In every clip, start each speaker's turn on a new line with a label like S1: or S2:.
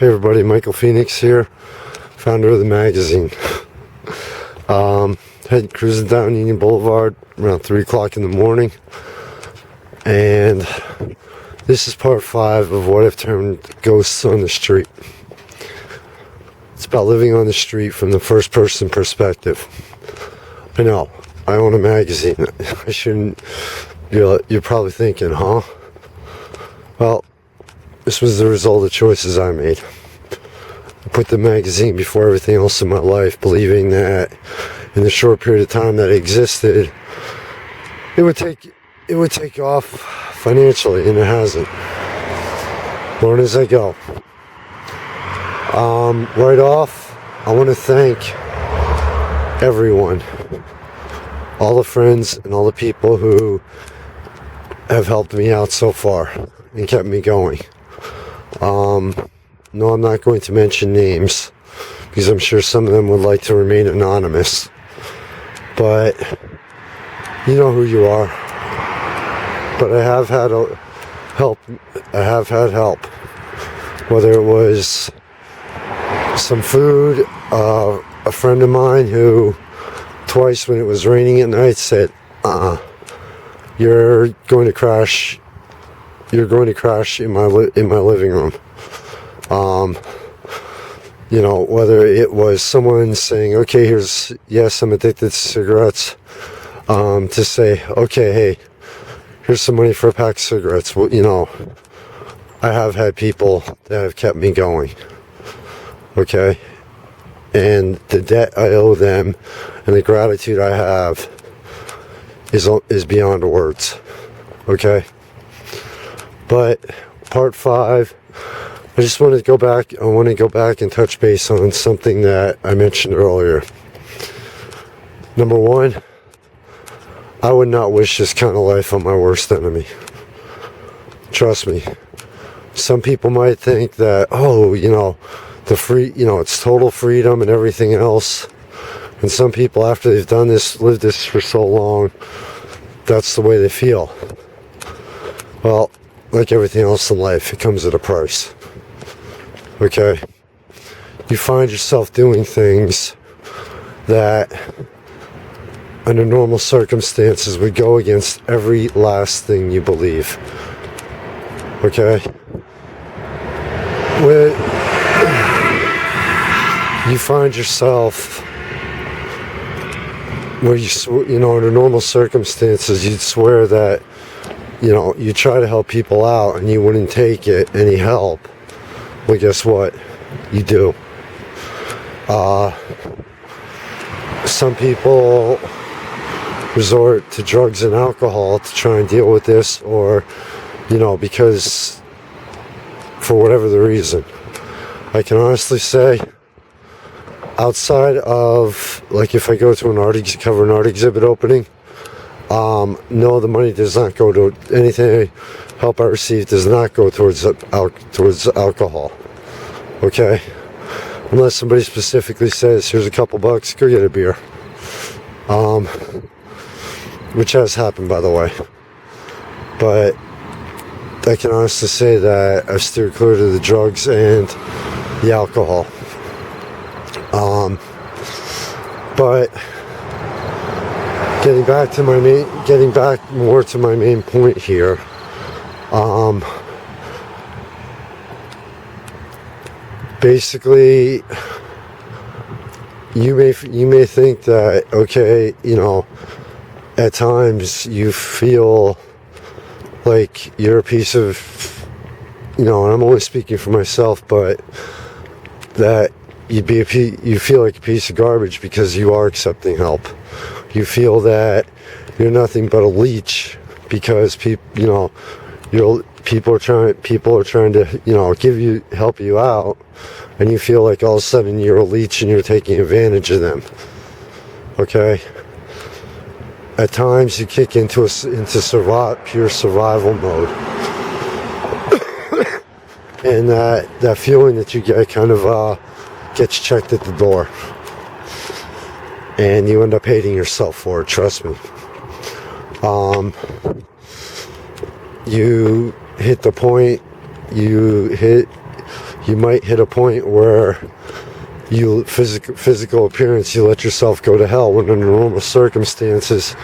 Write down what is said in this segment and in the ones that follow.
S1: Hey everybody, Michael Phoenix here, founder of the magazine. Head cruising down Union Boulevard around 3 o'clock in the morning, and this is part 5 of what I've termed Ghosts on the Street. It's about living on the street from the first person perspective. I know, I own a magazine. I shouldn't, you're probably thinking, huh? Well, this was the result of choices I made. I put the magazine before everything else in my life, believing that in the short period of time that it existed, it would take off financially, and it hasn't. Learn as I go. Right off, I want to thank everyone, all the friends and all the people who have helped me out so far and kept me going. No, I'm not going to mention names because I'm sure some of them would like to remain anonymous, but you know who you are. But I have had help, whether it was some food, a friend of mine who twice when it was raining at night said, you're going to crash in my living room. Whether it was someone saying, okay, yes, I'm addicted to cigarettes, to say, okay, hey, here's some money for a pack of cigarettes. Well, I have had people that have kept me going. Okay? And the debt I owe them and the gratitude I have is beyond words. Okay? But part 5, I just want to go back. I want to go back and touch base on something that I mentioned earlier. Number 1, I would not wish this kind of life on my worst enemy. Trust me. Some people might think that, it's total freedom and everything else. And some people, after they've lived this for so long, that's the way they feel. Well, like everything else in life, it comes at a price. Okay? You find yourself doing things that under normal circumstances would go against every last thing you believe. Okay? Where you find yourself where under normal circumstances you'd swear that you try to help people out and you wouldn't take any help. Well, guess what? You do. Some people resort to drugs and alcohol to try and deal with this, or, because for whatever the reason. I can honestly say, outside of, like, if I go to an art exhibit opening, no, the money does not go to anything. Help I receive does not go towards alcohol. Okay? Unless somebody specifically says, here's a couple bucks, go get a beer. Which has happened, by the way. But I can honestly say that I've steered clear to the drugs and the alcohol. But getting back more to my main point here. Basically, you may think that, okay, at times you feel like you're a piece of, and I'm only speaking for myself, but that you feel like a piece of garbage because you are accepting help. You feel that you're nothing but a leech because people are trying to help you out, and you feel like all of a sudden you're a leech and you're taking advantage of them. Okay? At times you kick into pure survival mode. And that feeling that you get kind of gets checked at the door. And you end up hating yourself for it, trust me. You hit the point, you you might hit a point where physical appearance, you let yourself go to hell, when under normal circumstances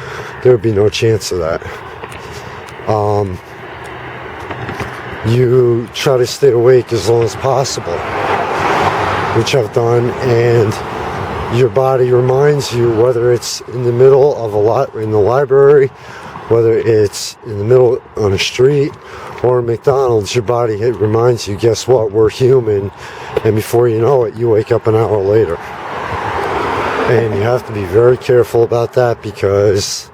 S1: there would be no chance of that. You try to stay awake as long as possible, which I've done, and your body reminds you, whether it's in the middle of in the library, whether it's in the middle on a street or McDonald's, your body reminds you, guess what, we're human, and before you know it, you wake up an hour later. And you have to be very careful about that, because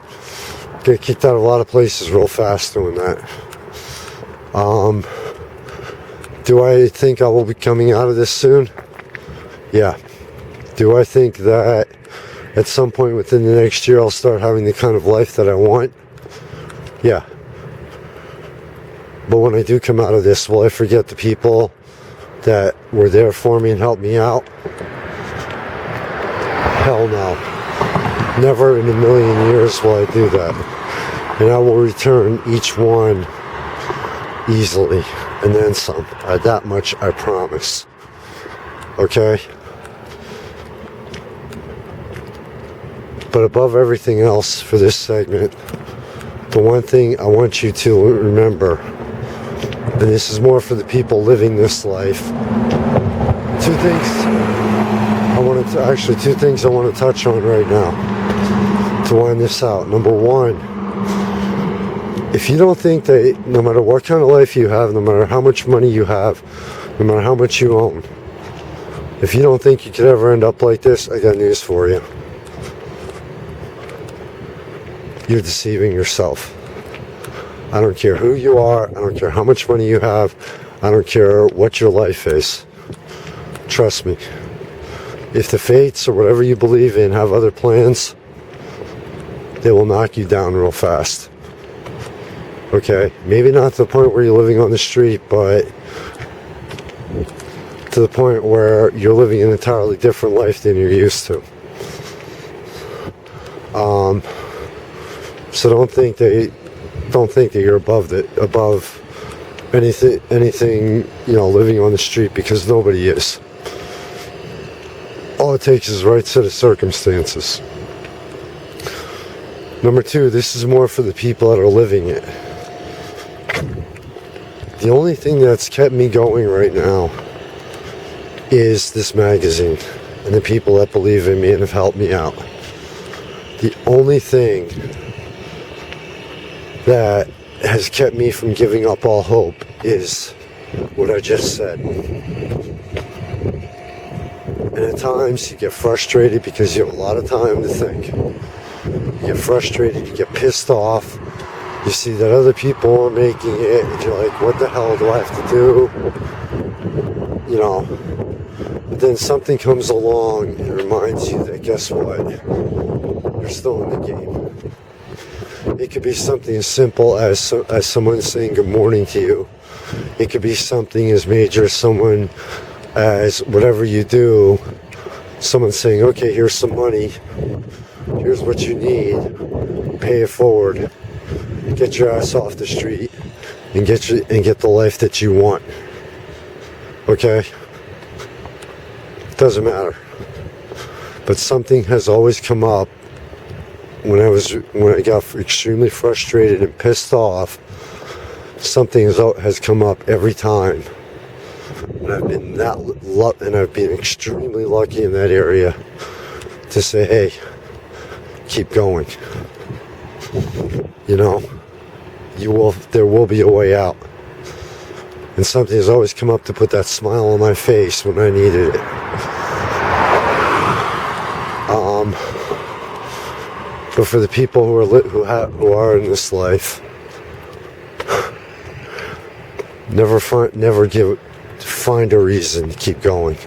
S1: you get kicked out of a lot of places real fast doing that. Do I think I will be coming out of this soon? Yeah. Do I think that at some point within the next year I'll start having the kind of life that I want? Yeah. But when I do come out of this, will I forget the people that were there for me and helped me out? Hell no. Never in a million years will I do that. And I will return each one easily, and then some. That much I promise. Okay? But above everything else for this segment, the one thing I want you to remember, and this is more for the people living this life, two things I want to touch on right now to wind this out. Number one, if you don't think that no matter what kind of life you have, no matter how much money you have, no matter how much you own, if you don't think you could ever end up like this, I got news for you. You're deceiving yourself. I don't care who you are. I don't care how much money you have. I don't care what your life is. Trust me. If the fates or whatever you believe in have other plans, they will knock you down real fast. Okay? Maybe not to the point where you're living on the street, but to the point where you're living an entirely different life than you're used to. So don't think that you're above anything, living on the street, because nobody is. All it takes is the right set of circumstances. Number two, this is more for the people that are living it. The only thing that's kept me going right now is this magazine and the people that believe in me and have helped me out. The only thing that has kept me from giving up all hope is what I just said. And at times you get frustrated because you have a lot of time to think. You get frustrated, you get pissed off. You see that other people are making it, and you're like, what the hell do I have to do? But then something comes along and reminds you that, guess what? You're still in the game. It could be something as simple as someone saying good morning to you. It could be something as major as whatever you do, someone saying, okay, here's some money, here's what you need, pay it forward, get your ass off the street, and get the life that you want. Okay? It doesn't matter. But something has always come up when I got extremely frustrated and pissed off. Something has come up every time. And I've been extremely lucky in that area to say, hey, keep going. There will be a way out. And something has always come up to put that smile on my face when I needed it. But for the people who are in this life, find a reason to keep going.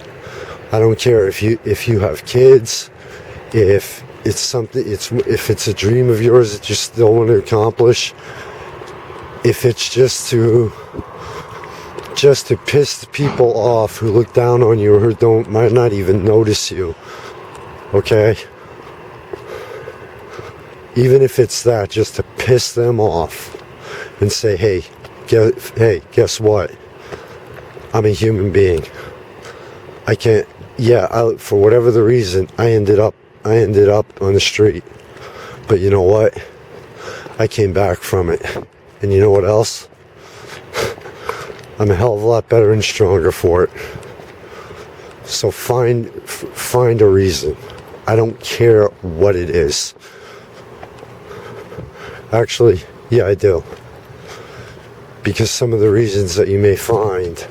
S1: I don't care if you have kids, if it's a dream of yours that you still want to accomplish, if it's just to piss the people off who look down on you or who might not even notice you. Okay? Even if it's that, just to piss them off and say, hey, guess what? I'm a human being. I can't, for whatever the reason, I ended up on the street. But you know what? I came back from it. And you know what else? I'm a hell of a lot better and stronger for it. So find a reason. I don't care what it is. Actually, yeah, I do. Because some of the reasons that you may find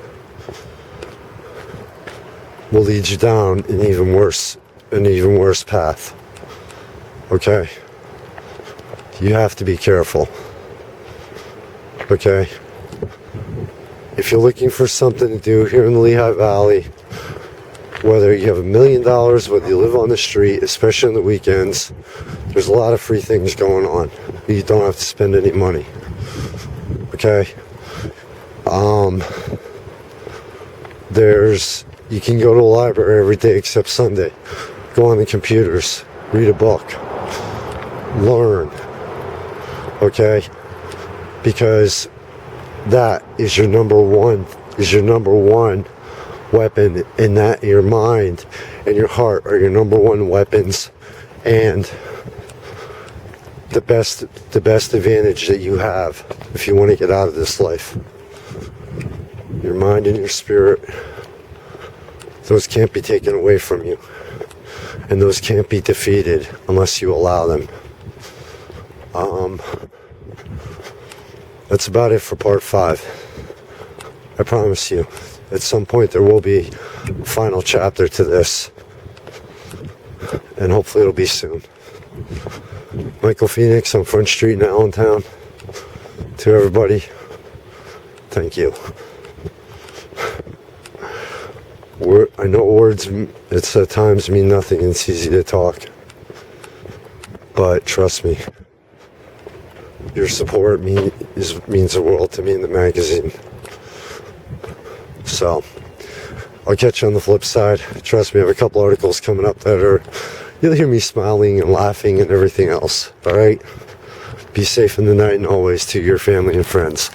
S1: will lead you down an even worse path. Okay? You have to be careful. Okay? If you're looking for something to do here in the Lehigh Valley, whether you have $1 million, whether you live on the street, especially on the weekends, there's a lot of free things going on. You don't have to spend any money. Okay? You can go to a library every day except Sunday. Go on the computers, read a book, learn. Okay? Because that is your number one weapon, and that your mind and your heart are your number one weapons, and the best advantage that you have if you want to get out of this life. Your mind and your spirit, those can't be taken away from you, and those can't be defeated unless you allow them. That's about it for part 5. I promise you, at some point there will be a final chapter to this, and hopefully it'll be soon. Michael Phoenix on Front Street in Allentown. To everybody, thank you. I know words, it's at times mean nothing, and it's easy to talk. But trust me, your support means the world to me in the magazine. So, I'll catch you on the flip side. Trust me, I have a couple articles coming up that you'll hear me smiling and laughing and everything else. Alright? Be safe in the night, and always to your family and friends.